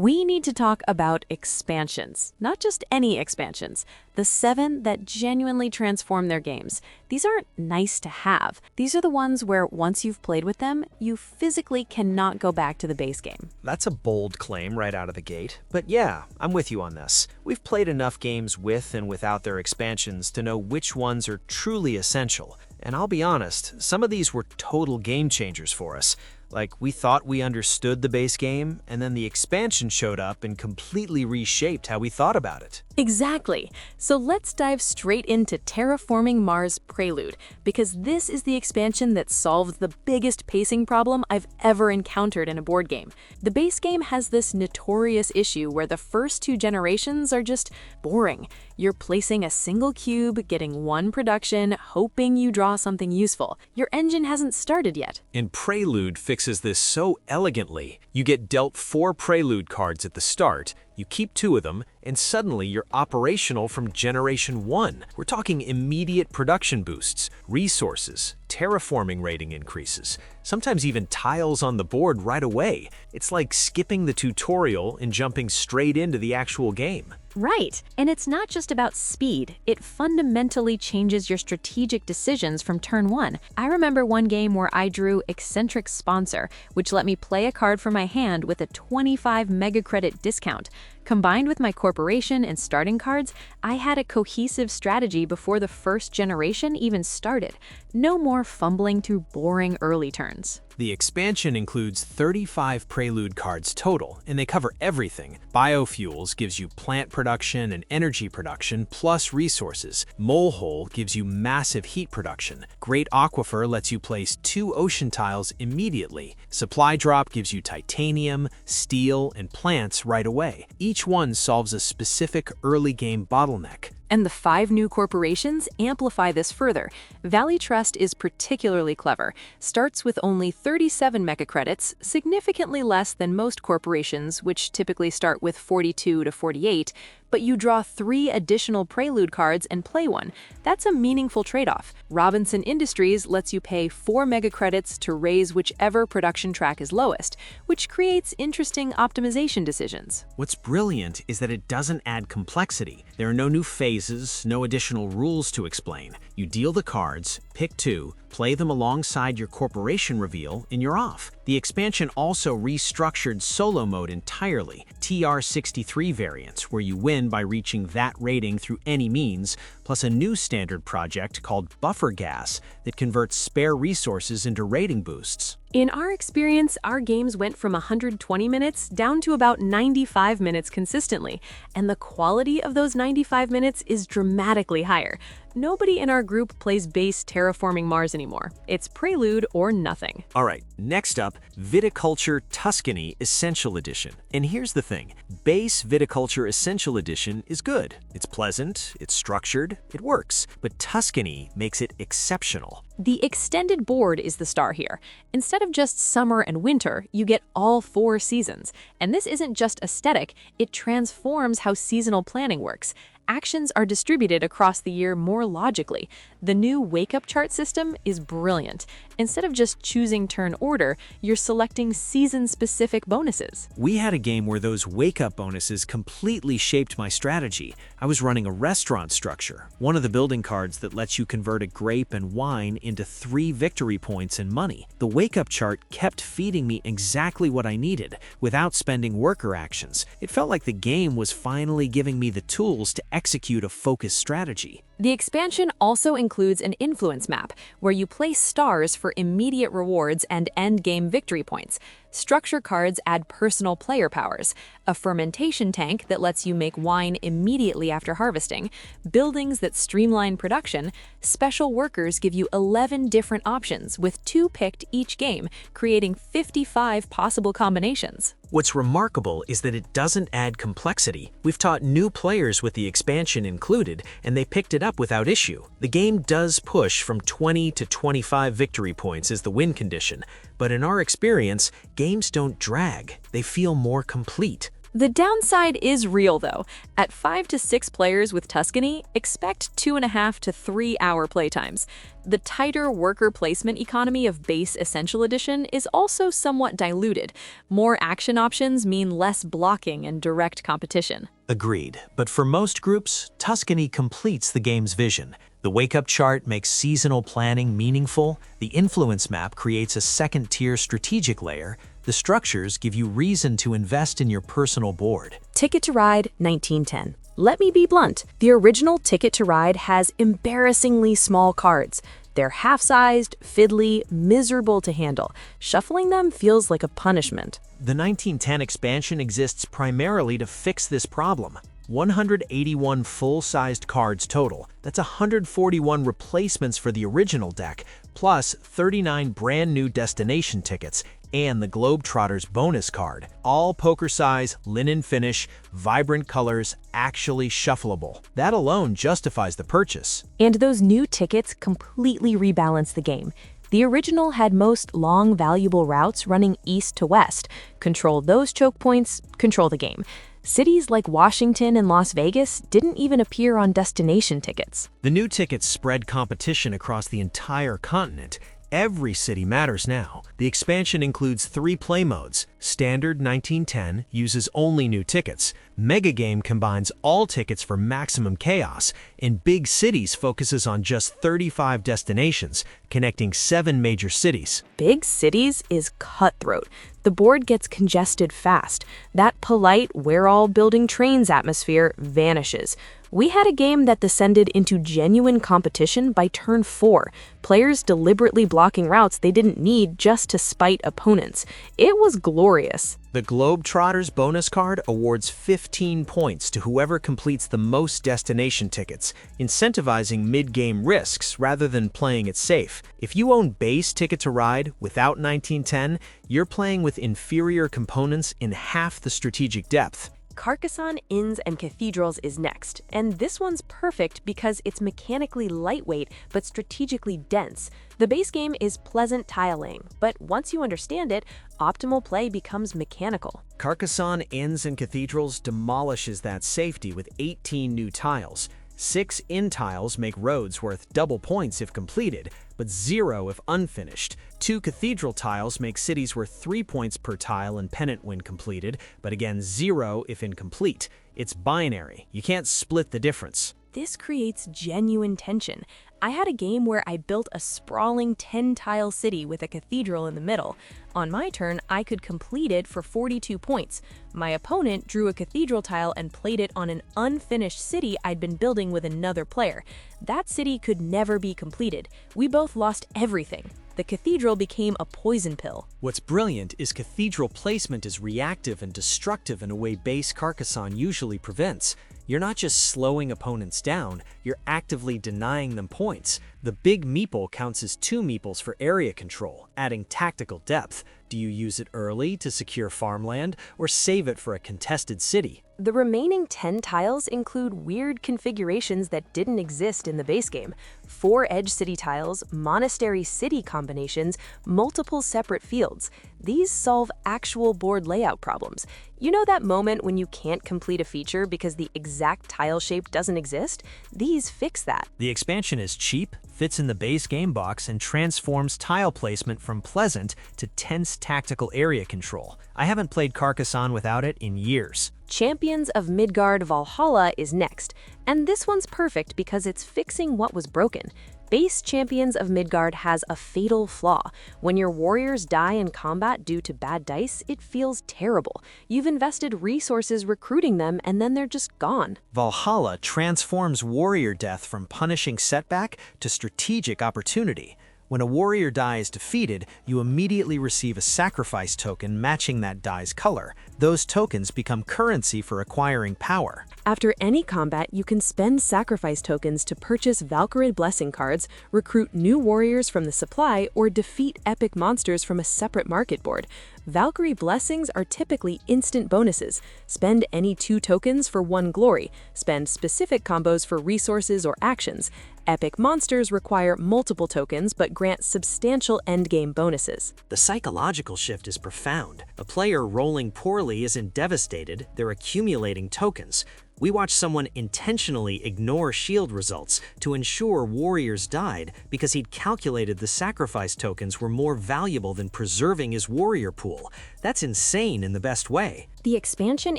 We need to talk about expansions, not just any expansions, the 7 that genuinely transform their games. These aren't nice to have. These are the ones where once you've played with them, you physically cannot go back to the base game. That's a bold claim right out of the gate. But yeah, I'm with you on this. We've played enough games with and without their expansions to know which ones are truly essential. And I'll be honest, some of these were total game changers for us. Like, we thought we understood the base game, and then the expansion showed up and completely reshaped how we thought about it. Exactly. So let's dive straight into Terraforming Mars Prelude, because this is the expansion that solves the biggest pacing problem I've ever encountered in a board game. The base game has this notorious issue where the first 2 generations are just boring. You're placing a single cube, getting one production, hoping you draw something useful. Your engine hasn't started yet. And Prelude fixes this so elegantly. You get dealt 4 Prelude cards at the start, you keep 2 of them, and suddenly you're operational from Generation 1. We're talking immediate production boosts, resources, terraforming rating increases, sometimes even tiles on the board right away. It's like skipping the tutorial and jumping straight into the actual game. Right. And it's not just about speed. It fundamentally changes your strategic decisions from turn 1. I remember one game where I drew Eccentric Sponsor, which let me play a card from my hand with a 25 mega credit discount. Combined with my corporation and starting cards, I had a cohesive strategy before the first generation even started. No more fumbling through boring early turns. The expansion includes 35 Prelude cards total, and they cover everything. Biofuels gives you plant production and energy production, plus resources. Molehole gives you massive heat production. Great Aquifer lets you place 2 ocean tiles immediately. Supply Drop gives you titanium, steel, and plants right away. Each one solves a specific early game bottleneck. And the 5 new corporations amplify this further. Valley Trust is particularly clever. Starts with only 37 mecha credits, significantly less than most corporations, which typically start with 42 to 48, but you draw 3 additional Prelude cards and play one. That's a meaningful trade-off. Robinson Industries lets you pay 4 mega credits to raise whichever production track is lowest, which creates interesting optimization decisions. What's brilliant is that it doesn't add complexity. There are no new phases, no additional rules to explain. You deal the cards, pick 2, play them alongside your corporation reveal, and you're off. The expansion also restructured solo mode entirely, TR63 variants, where you win by reaching that rating through any means, plus a new standard project called Buffer Gas that converts spare resources into rating boosts. In our experience, our games went from 120 minutes down to about 95 minutes consistently, and the quality of those 95 minutes is dramatically higher. Nobody in our group plays base Terraforming Mars anymore. It's Prelude or nothing. All right, next up, Viticulture Tuscany Essential Edition. And here's the thing, base Viticulture Essential Edition is good. It's pleasant, it's structured, it works, but Tuscany makes it exceptional. The extended board is the star here. Instead of just summer and winter, you get all 4 seasons. And this isn't just aesthetic, it transforms how seasonal planning works. Actions are distributed across the year more logically. The new wake-up chart system is brilliant. Instead of just choosing turn order, you're selecting season-specific bonuses. We had a game where those wake-up bonuses completely shaped my strategy. I was running a restaurant structure, one of the building cards that lets you convert a grape and wine into 3 victory points and money. The wake-up chart kept feeding me exactly what I needed, without spending worker actions. It felt like the game was finally giving me the tools to execute a focused strategy. The expansion also includes an influence map, where you place stars for immediate rewards and end-game victory points. Structure cards add personal player powers, a fermentation tank that lets you make wine immediately after harvesting, buildings that streamline production, special workers give you 11 different options, with 2 picked each game, creating 55 possible combinations. What's remarkable is that it doesn't add complexity. We've taught new players with the expansion included, and they picked it up without issue. The game does push from 20 to 25 victory points as the win condition, but in our experience, games don't drag. They feel more complete. The downside is real, though. At 5 to 6 players with Tuscany, expect 2.5 to 3 hour playtimes. The tighter worker placement economy of Base Essential Edition is also somewhat diluted. More action options mean less blocking and direct competition. Agreed, but for most groups, Tuscany completes the game's vision. The wake-up chart makes seasonal planning meaningful, the influence map creates a second-tier strategic layer, the structures give you reason to invest in your personal board. Ticket to Ride 1910. Let me be blunt. The original Ticket to Ride has embarrassingly small cards. They're half-sized, fiddly, miserable to handle. Shuffling them feels like a punishment. The 1910 expansion exists primarily to fix this problem. 181 full-sized cards total. That's 141 replacements for the original deck, plus 39 brand new destination tickets, and the Globetrotters bonus card. All poker size, linen finish, vibrant colors, actually shuffleable. That alone justifies the purchase. And those new tickets completely rebalance the game. The original had most long, valuable routes running east to west. Control those choke points, control the game. Cities like Washington and Las Vegas didn't even appear on destination tickets. The new tickets spread competition across the entire continent. Every city matters now. The expansion includes 3 play modes. Standard 1910 uses only new tickets. Mega Game combines all tickets for maximum chaos. And Big Cities focuses on just 35 destinations, connecting 7 major cities. Big Cities is cutthroat. The board gets congested fast. That polite, we're all building trains atmosphere vanishes. We had a game that descended into genuine competition by turn 4, players deliberately blocking routes they didn't need just to spite opponents. It was glorious. The Globetrotters bonus card awards 15 points to whoever completes the most destination tickets, incentivizing mid-game risks rather than playing it safe. If you own base Ticket to Ride without 1910, you're playing with inferior components in half the strategic depth. Carcassonne Inns and Cathedrals is next, and this one's perfect because it's mechanically lightweight but strategically dense. The base game is pleasant tiling, but once you understand it, optimal play becomes mechanical. Carcassonne Inns and Cathedrals demolishes that safety with 18 new tiles. 6 inn tiles make roads worth double points if completed, but 0 if unfinished. 2 cathedral tiles make cities worth 3 points per tile and pennant when completed, but again 0 if incomplete. It's binary. You can't split the difference. This creates genuine tension. I had a game where I built a sprawling 10-tile city with a cathedral in the middle. On my turn, I could complete it for 42 points. My opponent drew a cathedral tile and played it on an unfinished city I'd been building with another player. That city could never be completed. We both lost everything. The cathedral became a poison pill. What's brilliant is cathedral placement is reactive and destructive in a way base Carcassonne usually prevents. You're not just slowing opponents down, you're actively denying them points. The big meeple counts as 2 meeples for area control, adding tactical depth. Do you use it early to secure farmland, or save it for a contested city? The remaining 10 tiles include weird configurations that didn't exist in the base game. 4 edge city tiles, monastery city combinations, multiple separate fields. These solve actual board layout problems. You know that moment when you can't complete a feature because the exact tile shape doesn't exist? These fix that. The expansion is cheap, fits in the base game box, and transforms tile placement from pleasant to tense tactical area control. I haven't played Carcassonne without it in years. Champions of Midgard Valhalla is next, and this one's perfect because it's fixing what was broken. Base Champions of Midgard has a fatal flaw. When your warriors die in combat due to bad dice, it feels terrible. You've invested resources recruiting them, and then they're just gone. Valhalla transforms warrior death from punishing setback to strategic opportunity. When a warrior die is defeated, you immediately receive a sacrifice token matching that die's color. Those tokens become currency for acquiring power. After any combat, you can spend sacrifice tokens to purchase Valkyrie Blessing cards, recruit new warriors from the supply, or defeat epic monsters from a separate market board. Valkyrie Blessings are typically instant bonuses. Spend any 2 tokens for 1 glory. Spend specific combos for resources or actions. Epic monsters require multiple tokens but grant substantial endgame bonuses. The psychological shift is profound. A player rolling poorly family isn't devastated, they're accumulating tokens. We watched someone intentionally ignore shield results to ensure warriors died because he'd calculated the sacrifice tokens were more valuable than preserving his warrior pool. That's insane in the best way. The expansion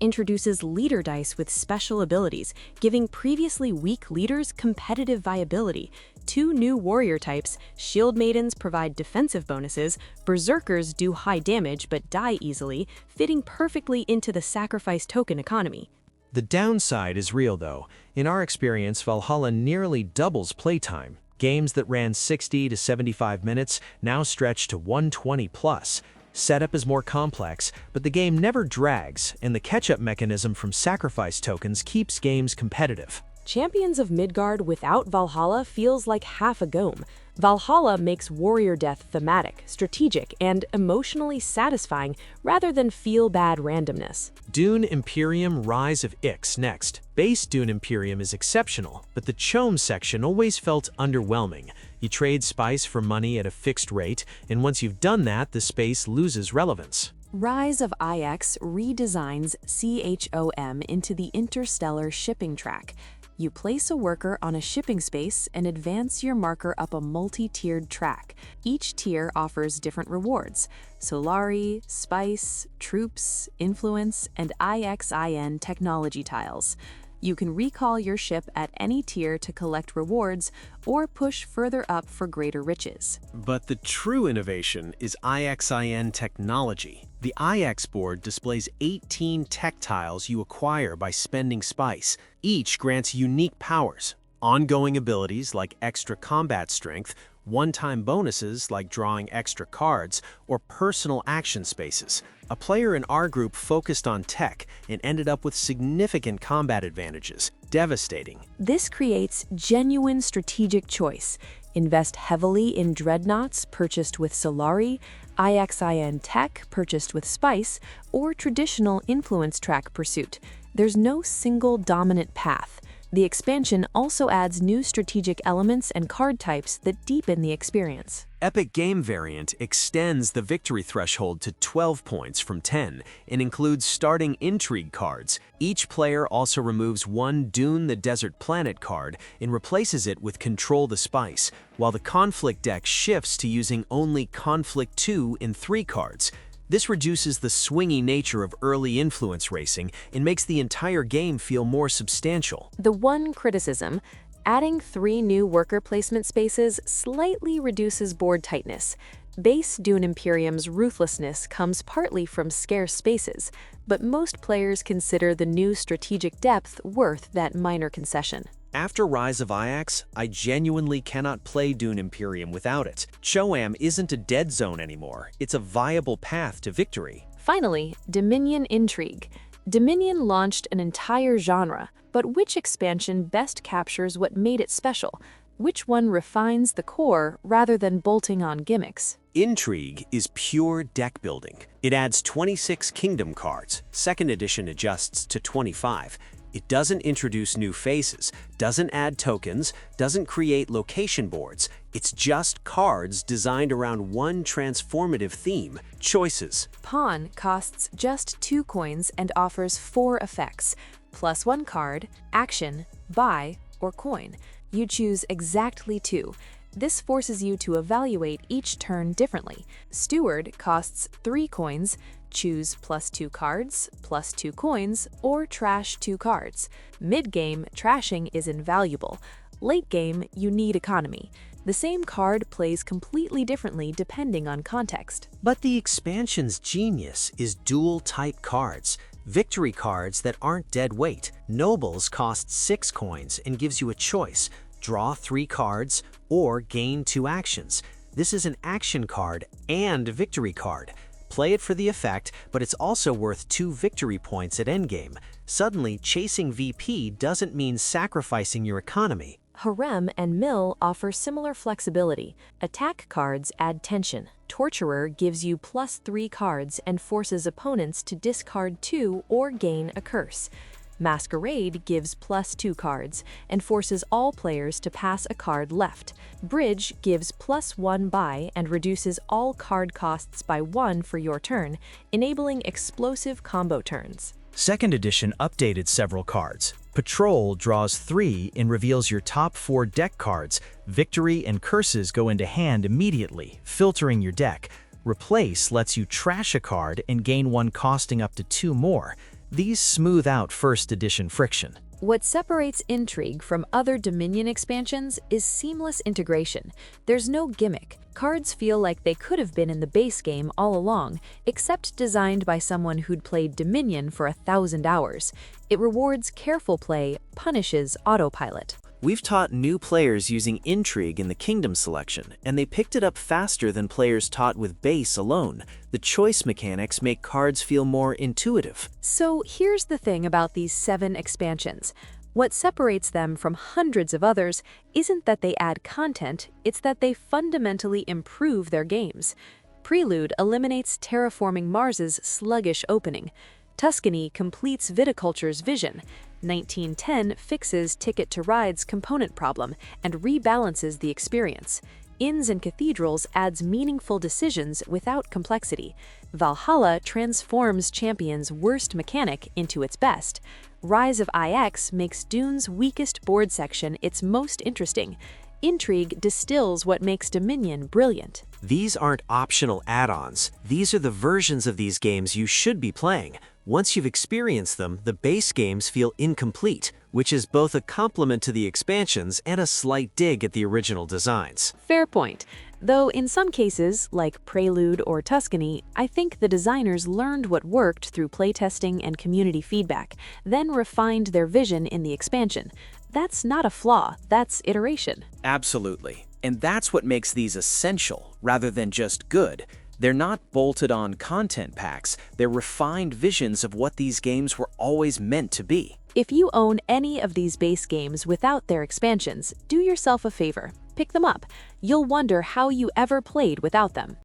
introduces leader dice with special abilities, giving previously weak leaders competitive viability. 2 new warrior types, Shield Maidens provide defensive bonuses, Berserkers do high damage but die easily, fitting perfectly into the sacrifice token economy. The downside is real though. In our experience, Valhalla nearly doubles playtime. Games that ran 60 to 75 minutes now stretch to 120 plus. Setup is more complex, but the game never drags, and the catch-up mechanism from sacrifice tokens keeps games competitive. Champions of Midgard without Valhalla feels like half a GOM. Valhalla makes warrior death thematic, strategic, and emotionally satisfying rather than feel-bad randomness. Dune Imperium Rise of Ix next. Base Dune Imperium is exceptional, but the Chome section always felt underwhelming. You trade spice for money at a fixed rate, and once you've done that, the space loses relevance. Rise of IX redesigns CHOM into the interstellar shipping track. You place a worker on a shipping space and advance your marker up a multi-tiered track. Each tier offers different rewards: Solari, Spice, Troops, Influence, and IXIN technology tiles. You can recall your ship at any tier to collect rewards or push further up for greater riches. But the true innovation is IXIN technology. The IX board displays 18 tech tiles you acquire by spending spice. Each grants unique powers, ongoing abilities like extra combat strength, one-time bonuses like drawing extra cards, or personal action spaces. A player in our group focused on tech and ended up with significant combat advantages. Devastating. This creates genuine strategic choice. Invest heavily in dreadnoughts purchased with Solari, IXIN tech purchased with Spice, or traditional influence track pursuit. There's no single dominant path. The expansion also adds new strategic elements and card types that deepen the experience. Epic Game Variant extends the victory threshold to 12 points from 10 and includes starting intrigue cards. Each player also removes one Dune the Desert Planet card and replaces it with Control the Spice, while the conflict deck shifts to using only Conflict 2 and 3 cards. This reduces the swingy nature of early influence racing and makes the entire game feel more substantial. The one criticism: adding 3 new worker placement spaces slightly reduces board tightness. Base Dune Imperium's ruthlessness comes partly from scarce spaces, but most players consider the new strategic depth worth that minor concession. After Rise of Ix, I genuinely cannot play Dune Imperium without it. Choam isn't a dead zone anymore, it's a viable path to victory. Finally, Dominion Intrigue. Dominion launched an entire genre, but which expansion best captures what made it special? Which one refines the core rather than bolting on gimmicks? Intrigue is pure deck building. It adds 26 kingdom cards. Second edition adjusts to 25. It doesn't introduce new faces, doesn't add tokens, doesn't create location boards. It's just cards designed around one transformative theme: choices. Pawn costs just 2 coins and offers 4 effects: +1 card, action, buy, or coin. You choose exactly 2. This forces you to evaluate each turn differently. Steward costs 3 coins. Choose +2 cards, +2 coins, or trash 2 cards. Mid-game, trashing is invaluable. Late game, you need economy. The same card plays completely differently depending on context. But the expansion's genius is dual-type cards. Victory cards that aren't dead weight. Nobles cost 6 coins and gives you a choice: draw 3 cards or gain 2 actions. This is an action card and a victory card. Play it for the effect, but it's also worth 2 victory points at endgame. Suddenly, chasing VP doesn't mean sacrificing your economy. Harem and Mill offer similar flexibility. Attack cards add tension. Torturer gives you +3 cards and forces opponents to discard 2 or gain a curse. Masquerade gives +2 cards and forces all players to pass a card left. Bridge gives +1 buy and reduces all card costs by 1 for your turn, enabling explosive combo turns. Second edition updated several cards. Patrol draws 3 and reveals your top 4 deck cards. Victory and Curses go into hand immediately, filtering your deck. Replace lets you trash a card and gain one costing up to 2 more. These smooth out first edition friction. What separates Intrigue from other Dominion expansions is seamless integration. There's no gimmick. Cards feel like they could have been in the base game all along, except designed by someone who'd played Dominion for 1,000 hours. It rewards careful play, punishes autopilot. We've taught new players using Intrigue in the Kingdom selection, and they picked it up faster than players taught with base alone. The choice mechanics make cards feel more intuitive. So here's the thing about these 7 expansions. What separates them from hundreds of others isn't that they add content, it's that they fundamentally improve their games. Prelude eliminates Terraforming Mars's sluggish opening. Tuscany completes Viticulture's vision. 1910 fixes Ticket to Ride's component problem and rebalances the experience. Inns and Cathedrals adds meaningful decisions without complexity. Valhalla transforms Champion's worst mechanic into its best. Rise of IX makes Dune's weakest board section its most interesting. Intrigue distills what makes Dominion brilliant. These aren't optional add-ons. These are the versions of these games you should be playing. Once you've experienced them, the base games feel incomplete, which is both a compliment to the expansions and a slight dig at the original designs. Fair point. Though in some cases, like Prelude or Tuscany, I think the designers learned what worked through playtesting and community feedback, then refined their vision in the expansion. That's not a flaw, that's iteration. Absolutely. And that's what makes these essential, rather than just good. They're not bolted-on content packs, they're refined visions of what these games were always meant to be. If you own any of these base games without their expansions, do yourself a favor. Pick them up. You'll wonder how you ever played without them.